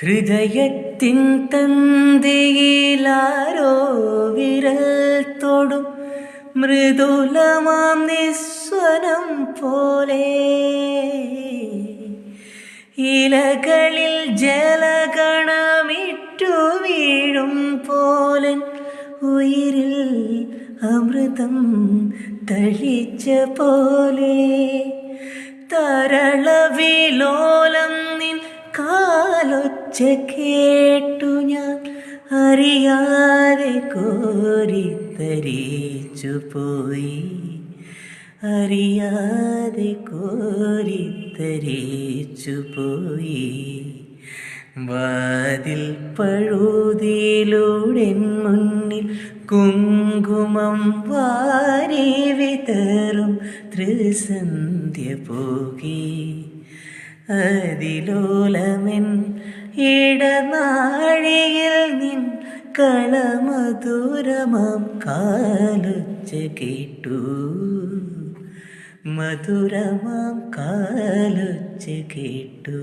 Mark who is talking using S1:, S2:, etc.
S1: ഹൃദയത്തിൻ തന്തിയിലാരോ വിരൽ തൊടും മൃദുലമാം നിസ്വനം പോലെ ഇലകളിൽ ജലഗണമിറ്റു വീഴും പോലൻ ഉയിരിൽ അമൃതം തളിച്ച പോലെ തരളവിലോലം നിൻ കാലൊച്ച കേട്ടു ഞാൻ അറിയാതെ കോരിത്തരിച്ചു പോയി, അറിയാതെ കോരിത്തരിച്ചു പോയി. വാതിൽ പഴുതിയിലൂടെ മുന്നിൽ കുങ്കുമം വാരി വിതറും ത്രിസന്ധ്യ പോകി. അതിലോലമെൻ ഇടനാഴിയിൽ നിൻ കളമധുരമാം കാലൊച്ച കേട്ടു, മധുരമാം കാലൊച്ച കേട്ടു.